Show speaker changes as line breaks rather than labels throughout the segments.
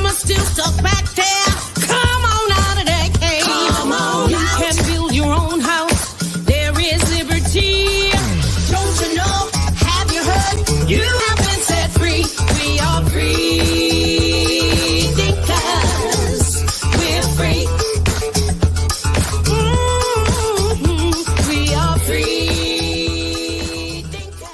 are still stuck back there. Come on out of that cave. Come on. You can build your own house. There is liberty. Don't you know? Have you heard? You have been set free. We are free thinkers. We're free. We are free thinkers.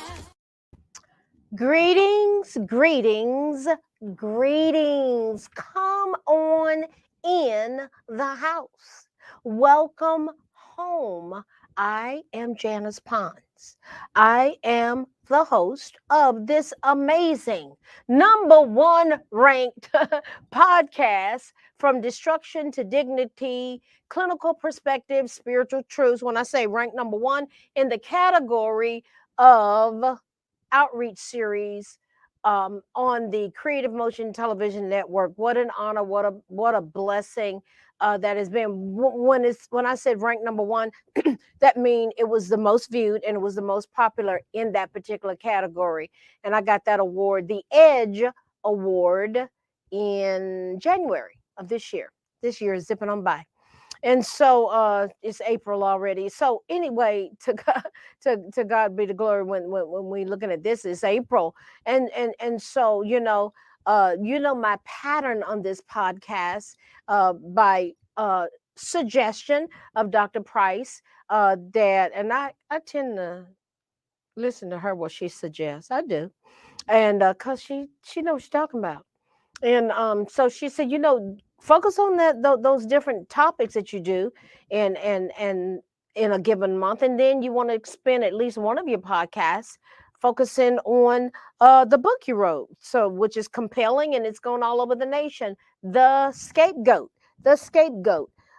Greetings, greetings, greetings. Come on in the house. Welcome home. I am Janice Pons. I am the host of this amazing #1 ranked podcast, From Destruction to Dignity, Clinical Perspective, Spiritual Truths. When I say ranked #1 in the category of outreach series on the Creative Motion Television Network. What an honor! What a blessing that has been. When I said ranked #1, that means it was the most viewed and it was the most popular in that particular category. And I got that award, the Edge Award, in January of this year. This year is zipping on by. And so it's April already. So anyway, to God be the glory. When we looking at this, it's April, and so my pattern on this podcast by suggestion of Dr. Price, that, and I tend to listen to her what she suggests. I do, and cause she knows what she's talking about. And so she said, focus on those different topics that you do, and in a given month, and then you want to spend at least one of your podcasts focusing on the book you wrote, so which is compelling and it's going all over the nation. The Scapegoat,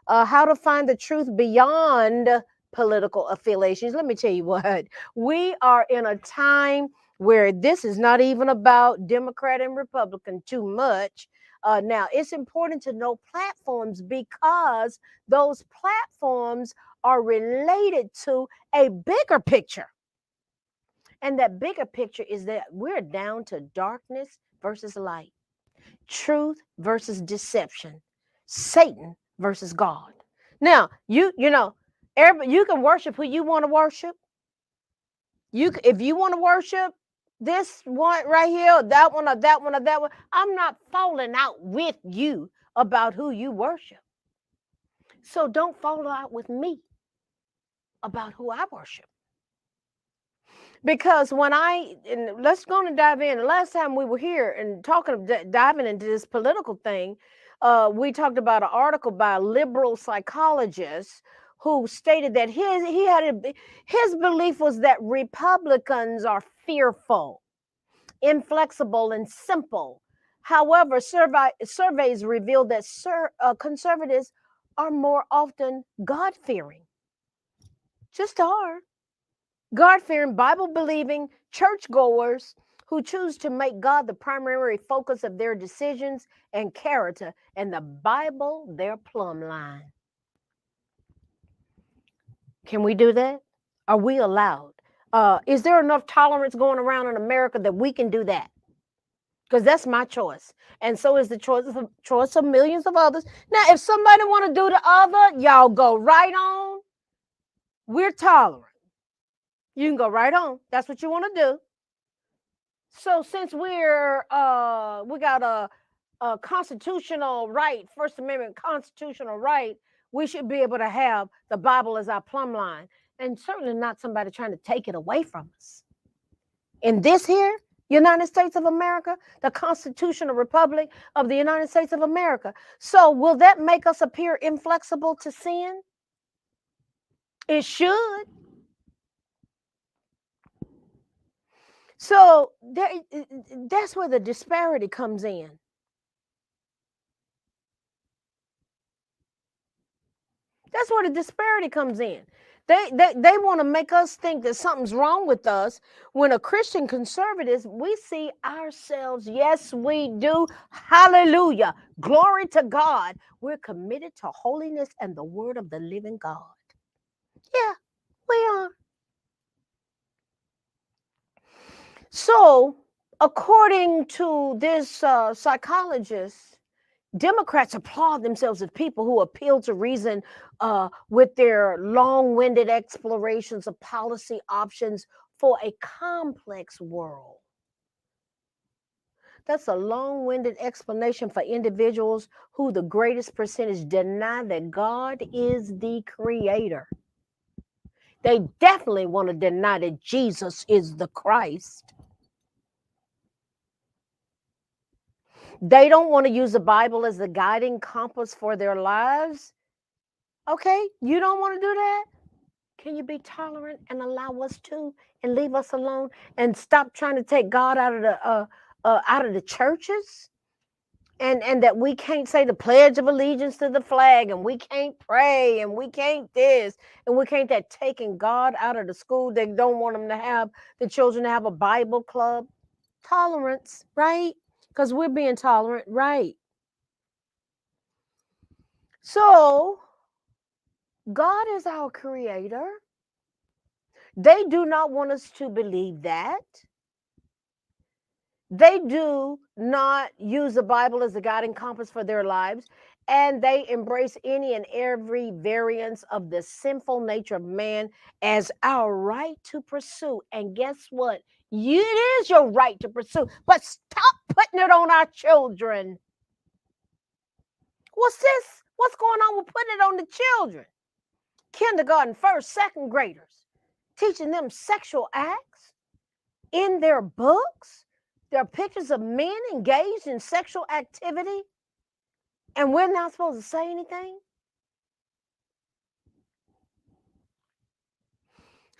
how to find the truth beyond political affiliations. Let me tell you what, we are in a time where this is not even about Democrat and Republican too much. Now, it's important to know platforms because those platforms are related to a bigger picture. And that bigger picture is that we're down to darkness versus light, truth versus deception, Satan versus God. Now, you can worship who you want to worship. If you want to worship this one right here, that one, or that one, or that one, I'm not falling out with you about who you worship. So don't fall out with me about who I worship. Because let's go and dive in. The last time we were here and diving into this political thing, we talked about an article by a liberal psychologist who stated that his belief was that Republicans are fearful, inflexible, and simple. However, surveys reveal that conservatives are more often God-fearing. Just are. God-fearing, Bible-believing churchgoers who choose to make God the primary focus of their decisions and character, and the Bible their plumb line. Can we do that? Are we allowed? Is there enough tolerance going around in America that we can do that? Because that's my choice. And so is the choice of millions of others. Now, if somebody want to do the other, y'all go right on. We're tolerant. You can go right on. That's what you want to do. So since we got a constitutional right, First Amendment constitutional right, we should be able to have the Bible as our plumb line, and certainly not somebody trying to take it away from us. In this here, United States of America, the Constitutional Republic of the United States of America. So will that make us appear inflexible to sin? It should. So that's where the disparity comes in. That's where the disparity comes in. They want to make us think that something's wrong with us, when a Christian conservative, we see ourselves, yes, we do. Hallelujah. Glory to God. We're committed to holiness and the word of the living God. Yeah, we are. So, according to this psychologist, Democrats applaud themselves as people who appeal to reason with their long-winded explorations of policy options for a complex world. That's a long-winded explanation for individuals who the greatest percentage deny that God is the creator. They definitely want to deny that Jesus is the Christ. They don't want to use the Bible as the guiding compass for their lives. Okay, you don't want to do that? Can you be tolerant and allow us to, and leave us alone, and stop trying to take God out of the churches? And that we can't say the Pledge of Allegiance to the flag, and we can't pray, and we can't this, and we can't that, taking God out of the school. They don't want them to have the children to have a Bible club. Tolerance, right? Because we're being tolerant, right? So God is our creator. They do not want us to believe that. They do not use the Bible as the guiding compass for their lives, and they embrace any and every variance of the sinful nature of man as our right to pursue. And guess what? It is your right to pursue, but stop putting it on our children. What's this? What's going on with putting it on the children? Kindergarten, first, second graders, teaching them sexual acts in their books. There are pictures of men engaged in sexual activity, and we're not supposed to say anything.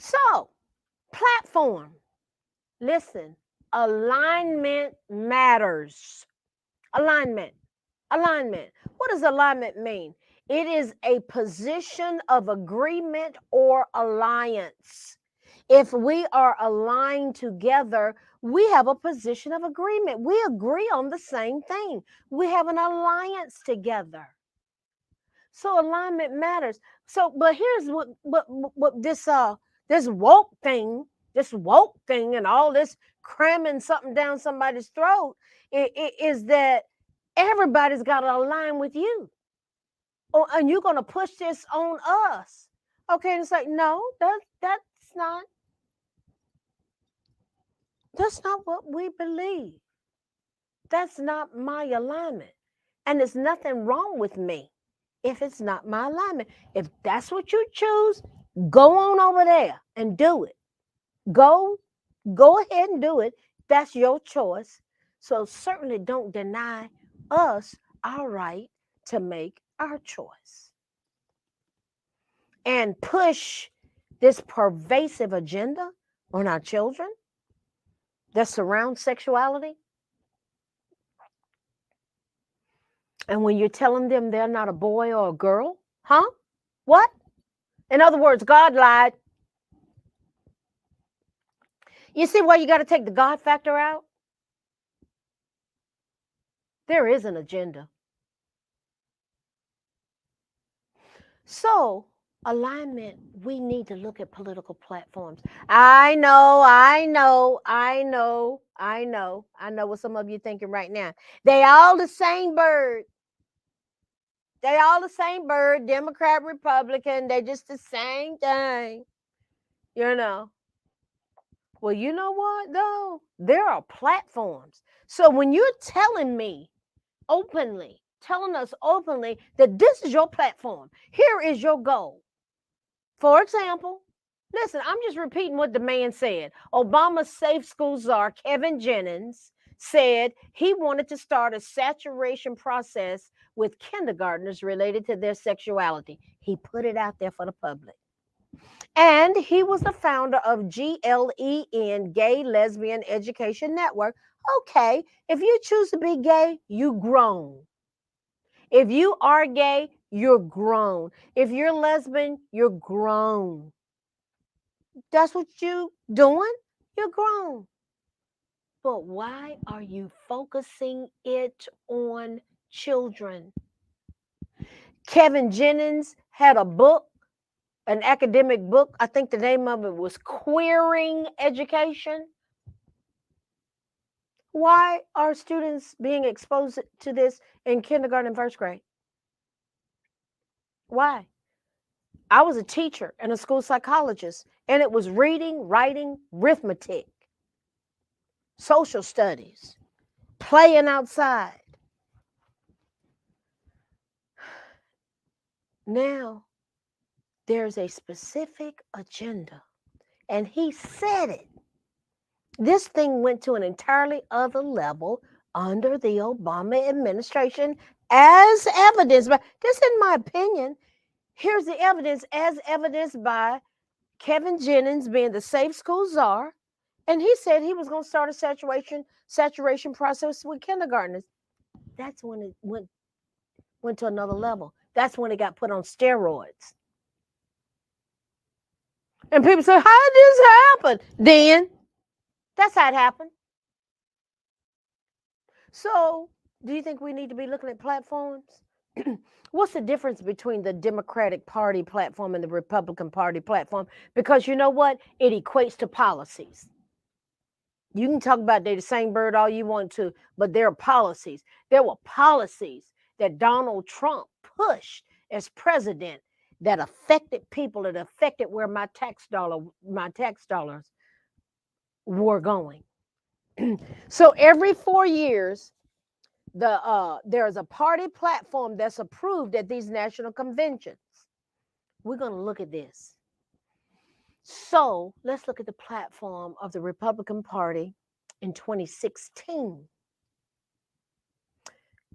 So, platform. Listen, alignment matters. Alignment. What does alignment mean? It is a position of agreement or alliance. If we are aligned together, we have a position of agreement. We agree on the same thing. We have an alliance together. So alignment matters. So, but here's what this woke thing, and all this cramming something down somebody's throat is that everybody's got to align with you. Oh, and you're going to push this on us. Okay, and it's like, no, that's not what we believe. That's not my alignment. And there's nothing wrong with me if it's not my alignment. If that's what you choose, go on over there and do it. Go ahead and do it. That's your choice. So certainly don't deny us our right to make our choice. And push this pervasive agenda on our children that surround sexuality. And when you're telling them they're not a boy or a girl, huh? What? In other words, God lied. You see why you got to take the God factor out? There is an agenda. So, alignment, we need to look at political platforms. I know what some of you are thinking right now. They all the same bird. Democrat, Republican, they just the same thing. Well, you know what, though? There are platforms. So when you're telling us openly that this is your platform, here is your goal. For example, listen, I'm just repeating what the man said. Obama's Safe School czar, Kevin Jennings, said he wanted to start a saturation process with kindergartners related to their sexuality. He put it out there for the public. And he was the founder of GLEN, Gay Lesbian Education Network. Okay, if you choose to be gay, you grown. If you are gay, you're grown. If you're lesbian, you're grown. That's what you doing? You're grown. But why are you focusing it on children? Kevin Jennings had a book, an academic book. I think the name of it was Queering Education. Why are students being exposed to this in kindergarten and first grade? Why? I was a teacher and a school psychologist, and it was reading, writing, arithmetic, social studies, playing outside. Now, there's a specific agenda, and he said it. This thing went to an entirely other level under the Obama administration, as evidenced by, just in my opinion, here's the evidence as evidenced by Kevin Jennings being the safe school czar. And he said he was going to start a saturation process with kindergartners. That's when it went to another level. That's when it got put on steroids. And people say, how did this happen? Then that's how it happened. So, do you think we need to be looking at platforms? What's the difference between the Democratic Party platform and the Republican Party platform? Because you know what? It equates to policies. You can talk about they're the same bird all you want to, but there are policies. There were policies that Donald Trump pushed as president that affected people, that affected where my tax dollars were going. So every 4 years, there's a party platform that's approved at these national conventions. We're going to look at this. So let's look at the platform of the Republican Party in 2016.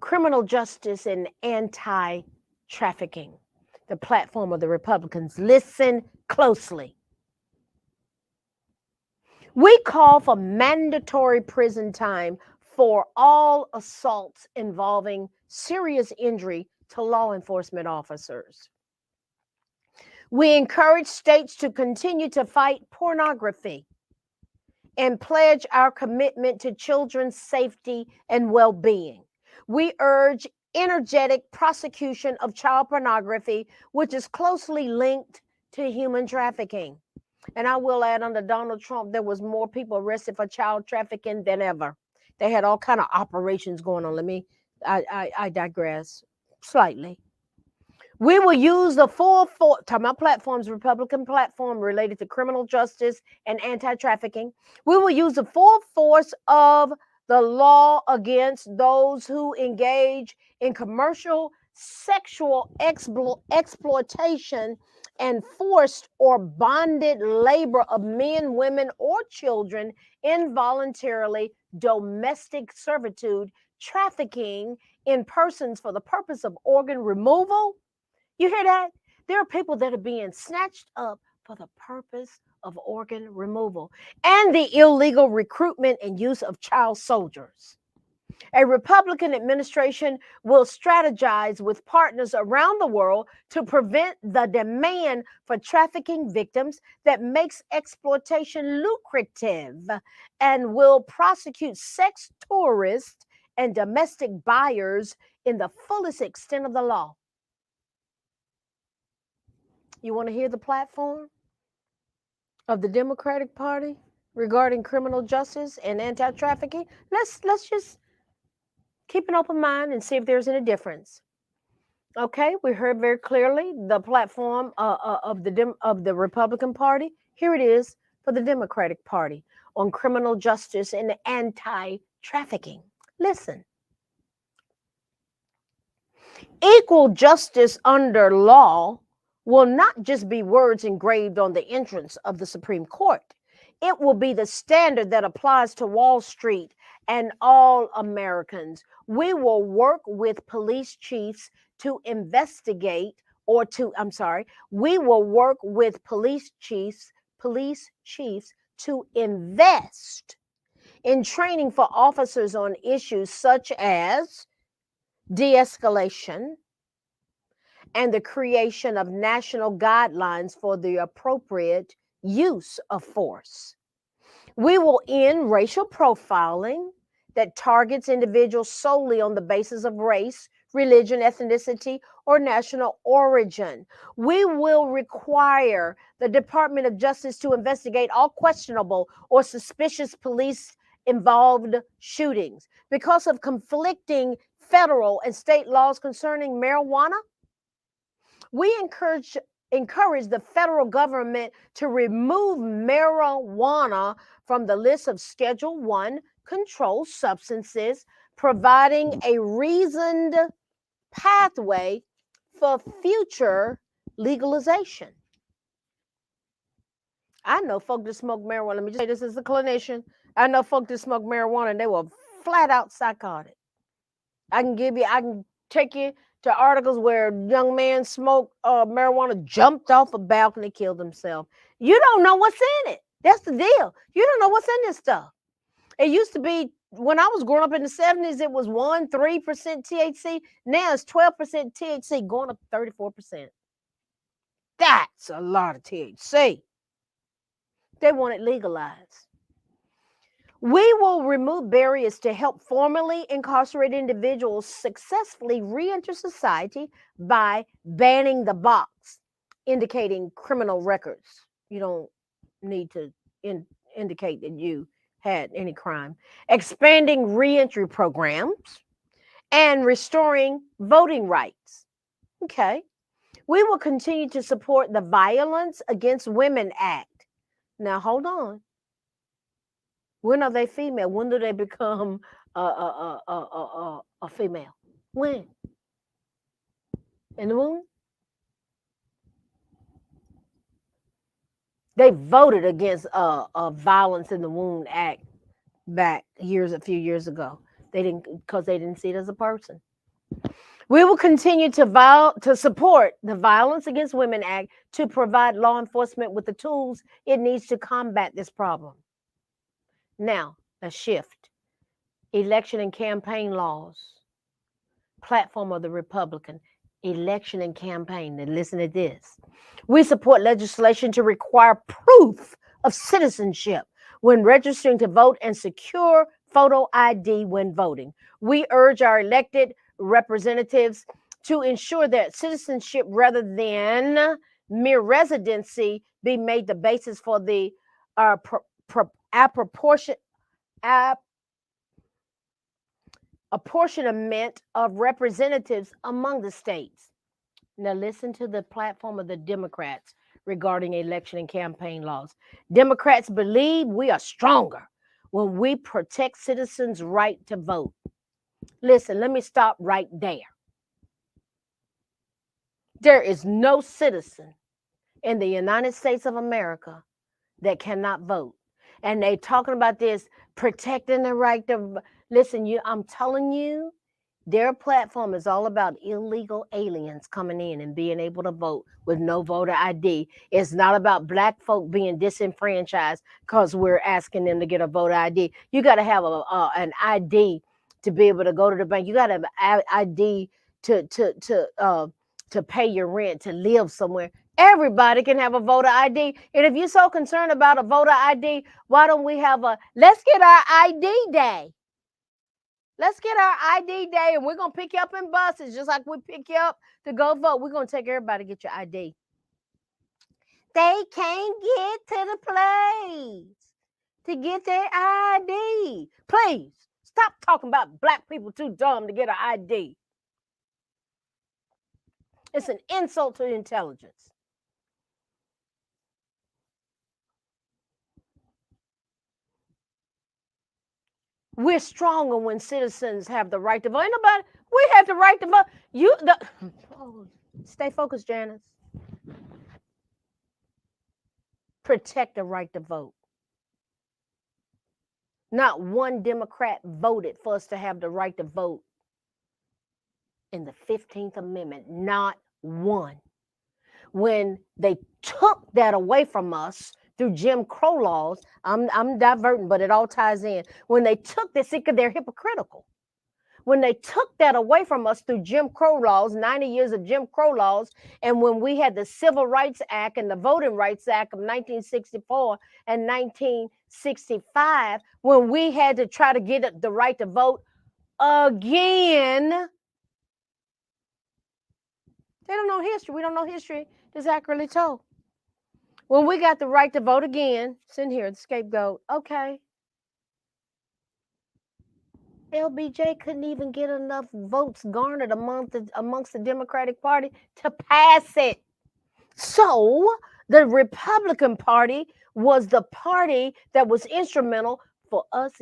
Criminal justice and anti-trafficking. The platform of the Republicans. Listen closely. We call for mandatory prison time for all assaults involving serious injury to law enforcement officers. We encourage states to continue to fight pornography and pledge our commitment to children's safety and well-being. We urge energetic prosecution of child pornography, which is closely linked to human trafficking. And I will add, under Donald Trump, there was more people arrested for child trafficking than ever. They had all kind of operations going on. I digress slightly. We will use the full force, talking about platforms, Republican platform related to criminal justice and anti-trafficking. We will use the full force of the law against those who engage in commercial sexual exploitation and forced or bonded labor of men, women, or children, involuntarily domestic servitude, trafficking in persons for the purpose of organ removal. You hear that? There are people that are being snatched up for the purpose of organ removal, and the illegal recruitment and use of child soldiers. A Republican administration will strategize with partners around the world to prevent the demand for trafficking victims that makes exploitation lucrative, and will prosecute sex tourists and domestic buyers in the fullest extent of the law. You want to hear the platform of the Democratic Party regarding criminal justice and anti-trafficking? Let's just keep an open mind and see if there's any difference. Okay, we heard very clearly the platform of the Republican Party. Here it is for the Democratic Party on criminal justice and anti-trafficking. Listen. Equal justice under law will not just be words engraved on the entrance of the Supreme Court. It will be the standard that applies to Wall Street and all Americans. We will work with police chiefs to investigate, we will work with police chiefs to invest in training for officers on issues such as de-escalation and the creation of national guidelines for the appropriate use of force. We will end racial profiling that targets individuals solely on the basis of race, religion, ethnicity, or national origin. We will require the Department of Justice to investigate all questionable or suspicious police involved shootings. Because of conflicting federal and state laws concerning marijuana, we encourage the federal government to remove marijuana from the list of Schedule 1 controlled substances, providing a reasoned pathway for future legalization. I know folk that smoke marijuana. Let me just say this as a clinician. I know folk that smoke marijuana and they were flat out psychotic. I can take you to articles where a young man smoked marijuana, jumped off a balcony, killed himself. You don't know what's in it. That's the deal. You don't know what's in this stuff. It used to be, when I was growing up in the 70s, it was 3% THC. Now it's 12% THC, going up to 34%. That's a lot of THC. They want it legalized. We will remove barriers to help formerly incarcerated individuals successfully re-enter society by banning the box indicating criminal records. You don't need to indicate that you had any crime. Expanding re-entry programs and restoring voting rights. Okay. We will continue to support the Violence Against Women Act. Now, hold on. When are they female? When do they become a female? When? In the womb? They voted against a Violence in the Womb Act back a few years ago. They didn't, because they didn't see it as a person. We will continue to support the Violence Against Women Act to provide law enforcement with the tools it needs to combat this problem. Now, a shift. Election and campaign laws. Platform of the Republican. Election and campaign. And listen to this. We support legislation to require proof of citizenship when registering to vote and secure photo ID when voting. We urge our elected representatives to ensure that citizenship rather than mere residency be made the basis for the apportionment of representatives among the states. Now listen to the platform of the Democrats regarding election and campaign laws. Democrats believe we are stronger when we protect citizens' right to vote. Listen, let me stop right there. There is no citizen in the United States of America that cannot vote. And they talking about this protecting the right to listen. I'm telling you, their platform is all about illegal aliens coming in and being able to vote with no voter ID. It's not about black folk being disenfranchised because we're asking them to get a voter ID. You got to have an ID to be able to go to the bank. You got to have an ID to pay your rent, to live somewhere. Everybody can have a voter ID. And if you're so concerned about a voter ID, why don't we have let's get our ID day. Let's get our ID day, and we're going to pick you up in buses, just like we pick you up to go vote. We're going to take everybody to get your ID. They can't get to the place to get their ID. Please, stop talking about black people too dumb to get an ID. It's an insult to intelligence. We're stronger when citizens have the right to vote. Ain't nobody, we have the right to vote. Stay focused, Janice. Protect the right to vote. Not one Democrat voted for us to have the right to vote in the 15th Amendment. Not one. When they took that away from us through Jim Crow laws, I'm diverting, but it all ties in. When they took this, they're hypocritical. When they took that away from us through Jim Crow laws, 90 years of Jim Crow laws, and when we had the Civil Rights Act and the Voting Rights Act of 1964 and 1965, when we had to try to get the right to vote again, they don't know history. We don't know history that's accurately told. When we got the right to vote again, sitting here, the scapegoat, okay. LBJ couldn't even get enough votes garnered amongst the Democratic Party to pass it. So the Republican Party was the party that was instrumental for us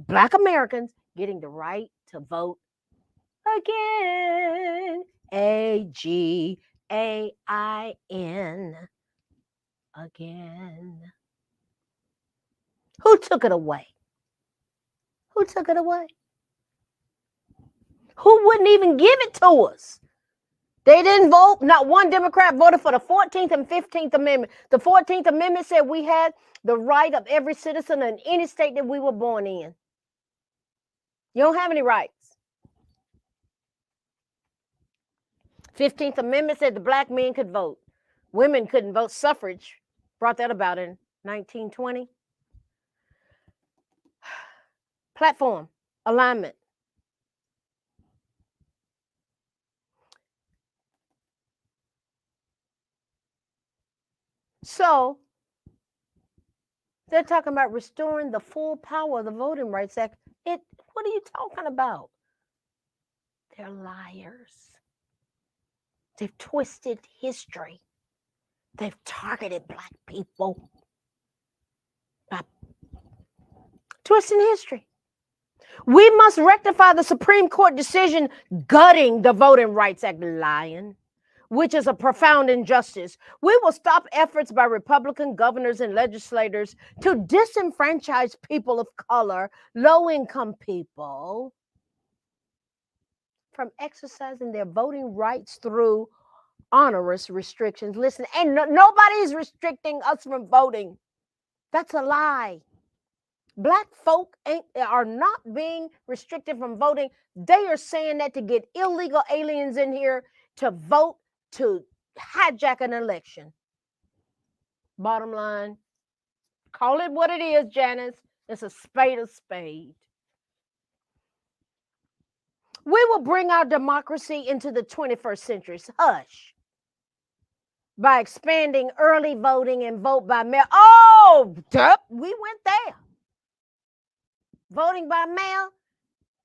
Black Americans getting the right to vote again. AGAIN. Again. Who took it away? Who took it away? Who wouldn't even give it to us? They didn't vote. Not one Democrat voted for the 14th and 15th Amendment. The 14th Amendment said we had the right of every citizen in any state that we were born in. You don't have any rights. 15th Amendment said the Black men could vote. Women couldn't vote. Suffrage brought that about in 1920. Platform, alignment. So they're talking about restoring the full power of the Voting Rights Act. What are you talking about? They're liars. They've twisted history. They've targeted Black people by twisting history. We must rectify the Supreme Court decision gutting the Voting Rights Act, lying, which is a profound injustice. We will stop efforts by Republican governors and legislators to disenfranchise people of color, low-income people, from exercising their voting rights through onerous restrictions. Listen, and nobody is restricting us from voting. That's a lie. Black folk are not being restricted from voting. They are saying that to get illegal aliens in here to vote, to hijack an election. Bottom line, call it what it is, Janice. It's a spade of spade. We will bring our democracy into the 21st century. Hush. By expanding early voting and vote by mail. Oh, we went there. Voting by mail.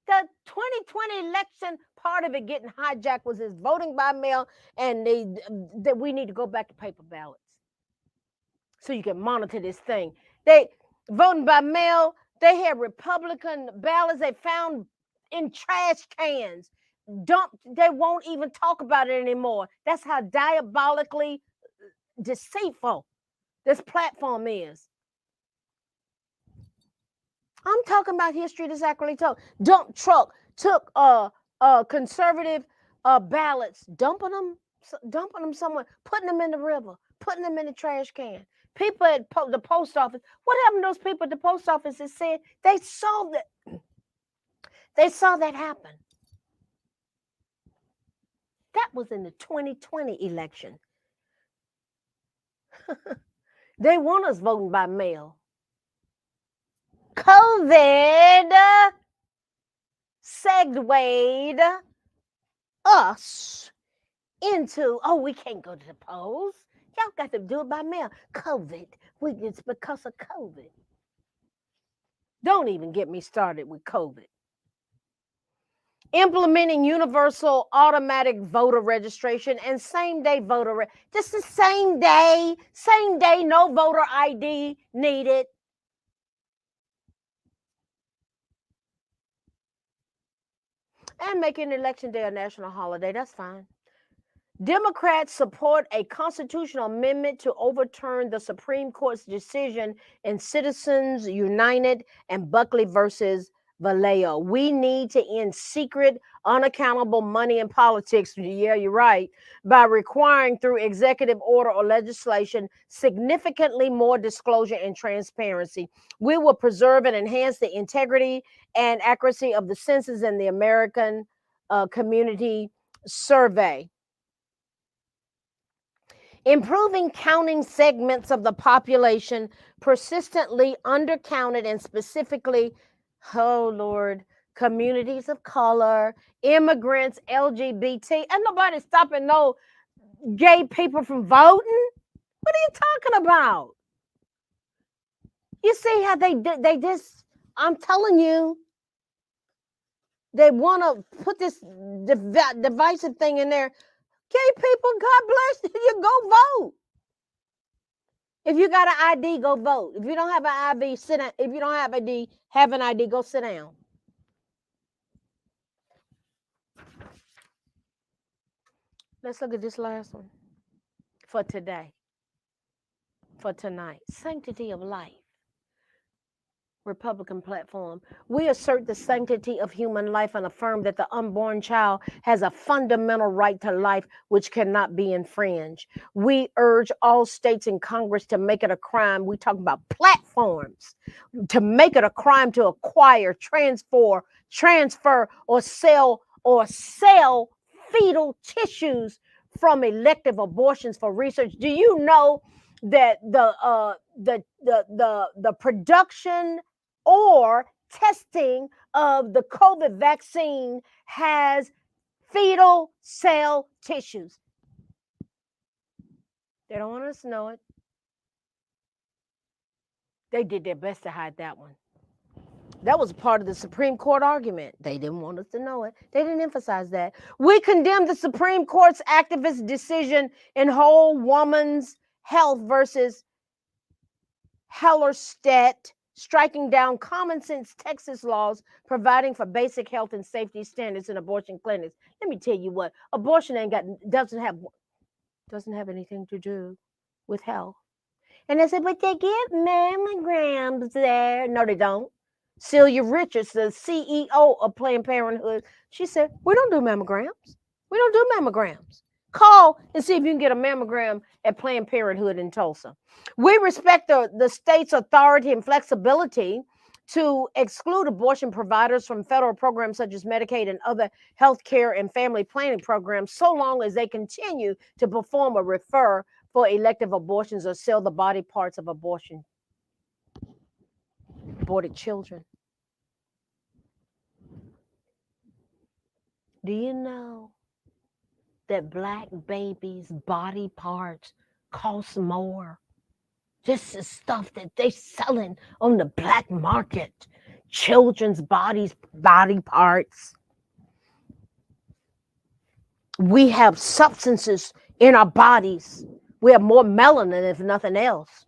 The 2020 election, part of it getting hijacked was this voting by mail, and that we need to go back to paper ballots so you can monitor this thing. They voting by mail. They had Republican ballots they found in trash cans. They won't even talk about it anymore. That's how diabolically deceitful this platform is. I'm talking about history that's accurately told. Dump truck took conservative ballots, dumping them somewhere, putting them in the river, putting them in the trash can. People at the post office. What happened to those people at the post office that said they saw that happen? That was in the 2020 election. They want us voting by mail. COVID segued us into, we can't go to the polls. Y'all got to do it by mail. COVID. It's because of COVID. Don't even get me started with COVID. Implementing universal automatic voter registration and same-day voter just the same day, no voter ID needed. And making Election Day a national holiday, that's fine. Democrats support a constitutional amendment to overturn the Supreme Court's decision in Citizens United and Buckley versus Valeo. We need to end secret, unaccountable money in politics. Yeah, you're right. By requiring through executive order or legislation significantly more disclosure and transparency. We will preserve and enhance the integrity and accuracy of the census and the American Community Survey. Improving counting segments of the population persistently undercounted and specifically, communities of color, immigrants, LGBT, and nobody's stopping no gay people from voting. What are you talking about? You see how they just, I'm telling you, They want to put this divisive thing in there. Gay people, God bless you. Go vote. If you got an ID, go vote. If you don't have an ID, sit down. If you don't have an ID, go sit down. Let's look at this last one for today, for tonight. Sanctity of life. Republican platform. We assert the sanctity of human life and affirm that the unborn child has a fundamental right to life which cannot be infringed. We urge all states and Congress to make it a crime. We talk about platforms, to make it a crime to acquire, transfer, or sell fetal tissues from elective abortions for research. Do you know that the production or testing of the COVID vaccine has fetal cell tissues? They don't want us to know it. They did their best to hide that one. That was part of the Supreme Court argument. They didn't want us to know it. They didn't emphasize that. We condemn the Supreme Court's activist decision in Whole Woman's Health versus Hellerstedt, striking down common sense Texas laws providing for basic health and safety standards in abortion clinics. Let me tell you what, abortion doesn't have anything to do with health. And they said, but they get mammograms there. No, they don't. Celia Richards, the CEO of Planned Parenthood, she said, we don't do mammograms. We don't do mammograms. Call and see if you can get a mammogram at Planned Parenthood in Tulsa. We respect the state's authority and flexibility to exclude abortion providers from federal programs such as Medicaid and other health care and family planning programs, so long as they continue to perform or refer for elective abortions or sell the body parts of aborted children. Do you know that Black babies' body parts cost more? This is stuff that they selling on the black market. Children's body parts. We have substances in our bodies. We have more melanin, if nothing else.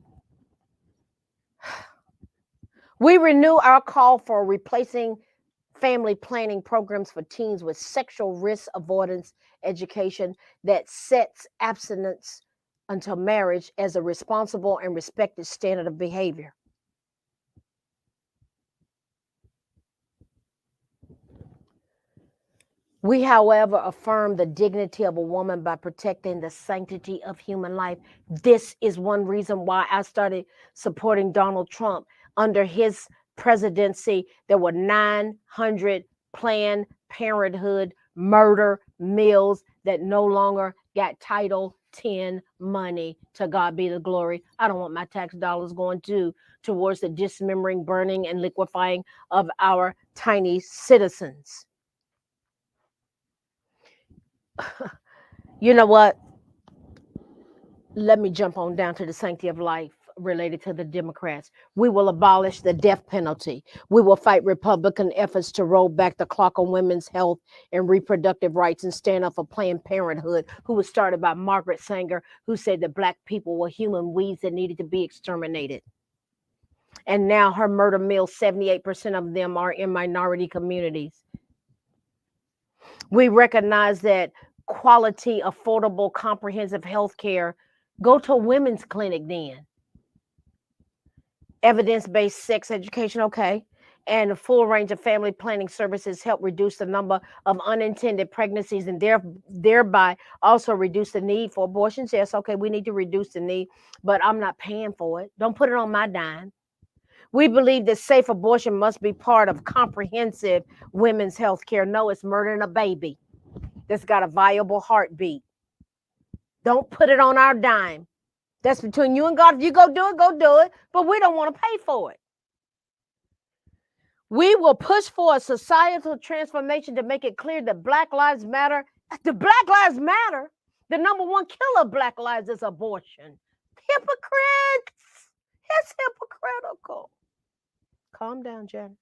We renew our call for replacing family planning programs for teens with sexual risk avoidance education that sets abstinence until marriage as a responsible and respected standard of behavior. We, however, affirm the dignity of a woman by protecting the sanctity of human life. This is one reason why I started supporting Donald Trump. Under his presidency, there were 900 Planned Parenthood murder mills that no longer got Title 10 money. To God be the glory. I don't want my tax dollars going towards the dismembering, burning, and liquefying of our tiny citizens. You know what? Let me jump on down to the sanctity of life related to the Democrats. We will abolish the death penalty. We will fight Republican efforts to roll back the clock on women's health and reproductive rights and stand up for Planned Parenthood, who was started by Margaret Sanger, who said that Black people were human weeds that needed to be exterminated. And now her murder mills, 78% of them are in minority communities. We recognize that quality, affordable, comprehensive health care, go to a women's clinic then. Evidence-based sex education, okay. And a full range of family planning services help reduce the number of unintended pregnancies and thereby also reduce the need for abortions. Yes, okay, we need to reduce the need, but I'm not paying for it. Don't put it on my dime. We believe that safe abortion must be part of comprehensive women's health care. No, it's murdering a baby that's got a viable heartbeat. Don't put it on our dime. That's between you and God. If you go do it. But we don't want to pay for it. We will push for a societal transformation to make it clear that Black Lives Matter. The Black Lives Matter. The number one killer of Black lives is abortion. Hypocrites. It's hypocritical. Calm down, Janice.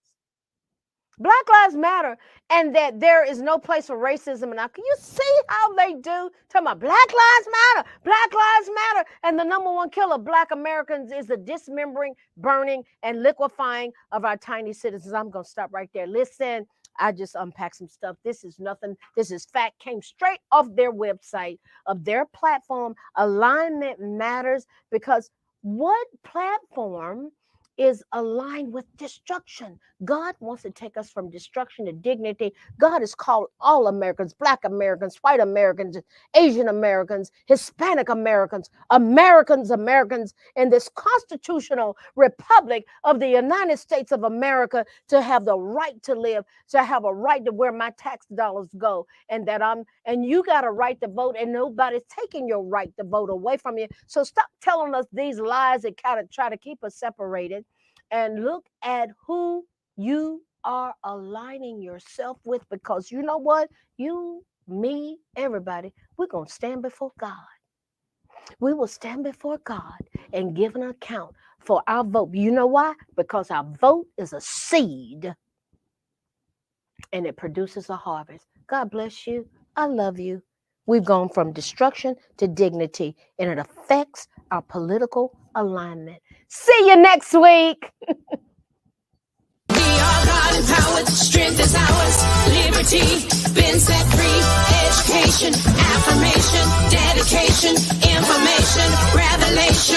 Black Lives Matter, and that there is no place for racism. And now, can you see how they do? Talking about Black Lives Matter, Black Lives Matter. And the number one killer of Black Americans is the dismembering, burning, and liquefying of our tiny citizens. I'm going to stop right there. Listen, I just unpacked some stuff. This is nothing. This is fact. Came straight off their website, of their platform. Alignment matters, because what platform is aligned with destruction? God wants to take us from destruction to dignity. God has called all Americans, Black Americans, white Americans, Asian Americans, Hispanic Americans, Americans in this constitutional republic of the United States of America to have the right to live, to have a right to where my tax dollars go, and that and you got a right to vote, and nobody's taking your right to vote away from you. So stop telling us these lies that kind of try to keep us separated, and look at who you are aligning yourself with, because you know what? You, me, everybody, we're going to stand before God. We will stand before God and give an account for our vote. You know why? Because our vote is a seed and it produces a harvest. God bless you. I love you. We've gone from destruction to dignity, and it affects our political alignment. See you next week.
We are God empowered, strength is ours, liberty, been set free, education, affirmation, dedication, information, revelation.